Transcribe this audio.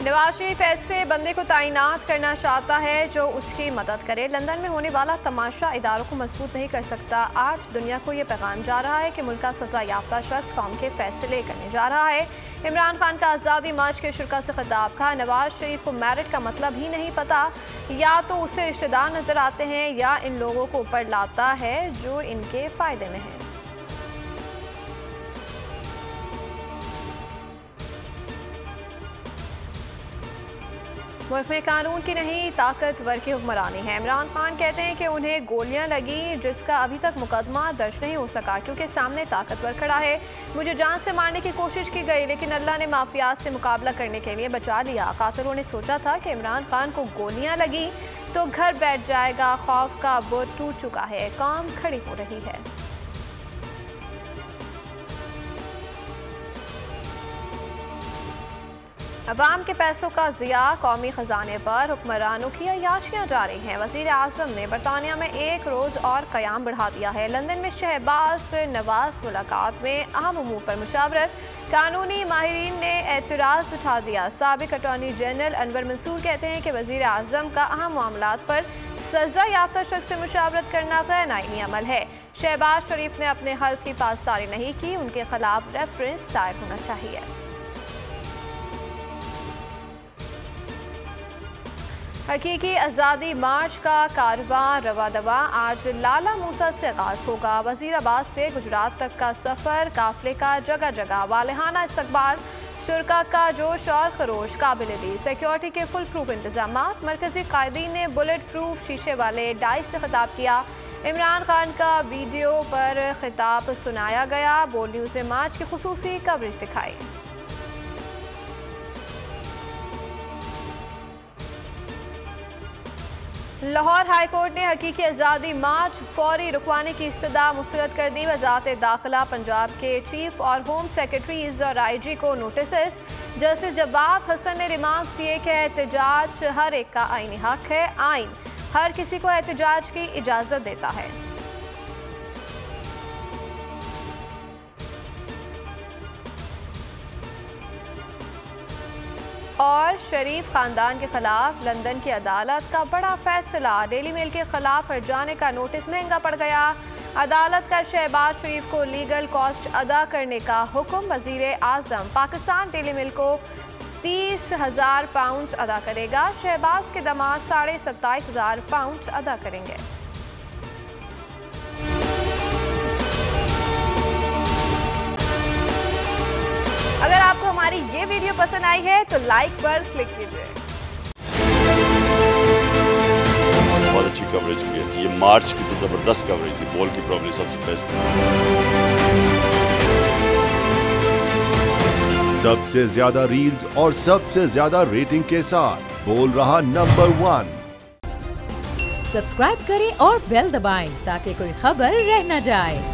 नवाज शरीफ ऐसे बंदे को तैनात करना चाहता है जो उसकी मदद करे। लंदन में होने वाला तमाशा इदारों को मजबूत नहीं कर सकता। आज दुनिया को ये पैगाम जा रहा है कि मुल्क का सजा याफ्ता शख्स कौम के फैसले करने जा रहा है। इमरान खान का आज़ादी मार्च के शुरा से खिताब। कहा, नवाज शरीफ को मेरिट का मतलब ही नहीं पता, या तो उसे रिश्तेदार नजर आते हैं या इन लोगों को ऊपर लाता है जो इनके फायदे में है। मुल्क में कानून की नहीं ताकतवर की हुक्मरानी है। इमरान खान कहते हैं कि उन्हें गोलियां लगी जिसका अभी तक मुकदमा दर्ज नहीं हो सका क्योंकि सामने ताकतवर खड़ा है। मुझे जान से मारने की कोशिश की गई लेकिन अल्लाह ने माफियात से मुकाबला करने के लिए बचा लिया। कातिलों ने सोचा था कि इमरान खान को गोलियां लगी तो घर बैठ जाएगा। खौफ का बुत टूट चुका है, कौम खड़ी हो रही है। अवाम के पैसों का ज़िया, कौमी ख़जाने पर हुक्मरानों की अयाशियाँ जारी हैं। वज़ीर आज़म ने बरतानिया में एक रोज़ और क़याम बढ़ा दिया है। लंदन में शहबाज नवाज मुलाकात में अहम उमूर पर मुशावरत। कानूनी माहिरीन ने एतराज़ उठा दिया। साबिक़ अटॉर्नी जनरल अनवर मंसूर कहते हैं कि वज़ीर आज़म का अहम मामलात पर सज़ा याफ्ता शख्स से मुशावरत करना गैर आईनी अमल है। शहबाज शरीफ ने अपने हल्फ की पासदारी नहीं की, उनके खिलाफ रेफरेंस दायर होना चाहिए। हकीकी आज़ादी मार्च का कारवां रवा दवा आज लाला मूसा से आगाज होगा। वज़ीराबाद से गुजरात तक का सफ़र, काफिले का जगह जगह वालेहाना इस्तकबाल, शुरका का जोश और खरोश काबिल दी। सिक्योरिटी के फुल प्रूफ इंतजाम। मरकजी कायदीन ने बुलेट प्रूफ शीशे वाले डाइस से खिताब किया। इमरान खान का वीडियो पर खिताब सुनाया गया। बोल न्यूज़ ने मार्च की खुसूसी कवरेज दिखाई। लाहौर हाई कोर्ट ने हकीकी आज़ादी मार्च फौरी रुकवाने की इस्तदा मुस्तरद कर दी। वज़ारत दाखिला पंजाब के चीफ और होम सेक्रेटरीज और IG को नोटिस। जस्टिस जवाद हसन ने रिमार्क्स दिए कि एहतजाज हर एक का आईनी हक है। आइन हर किसी को एहतजाज की इजाज़त देता है। और शरीफ खानदान के खिलाफ लंदन की अदालत का बड़ा फैसला। डेली मेल के खिलाफ हर्जाने का नोटिस महंगा पड़ गया। अदालत का शहबाज शरीफ को लीगल कॉस्ट अदा करने का हुक्म। वजीर आजम पाकिस्तान डेली मेल को 30,000 पाउंड अदा करेगा। शहबाज के दामाद 27,500 पाउंड अदा करेंगे। अगर आपको हमारी ये वीडियो पसंद आई है तो लाइक पर क्लिक कीजिए। बहुत अच्छी कवरेज की है। ये मार्च की तो जबरदस्त कवरेज थी। बॉल की प्रॉब्लम सबसे बेस्ट थी। सबसे ज्यादा रील्स और सबसे ज्यादा रेटिंग के साथ बोल रहा नंबर 1। सब्सक्राइब करें और बेल दबाएं ताकि कोई खबर रह न जाए।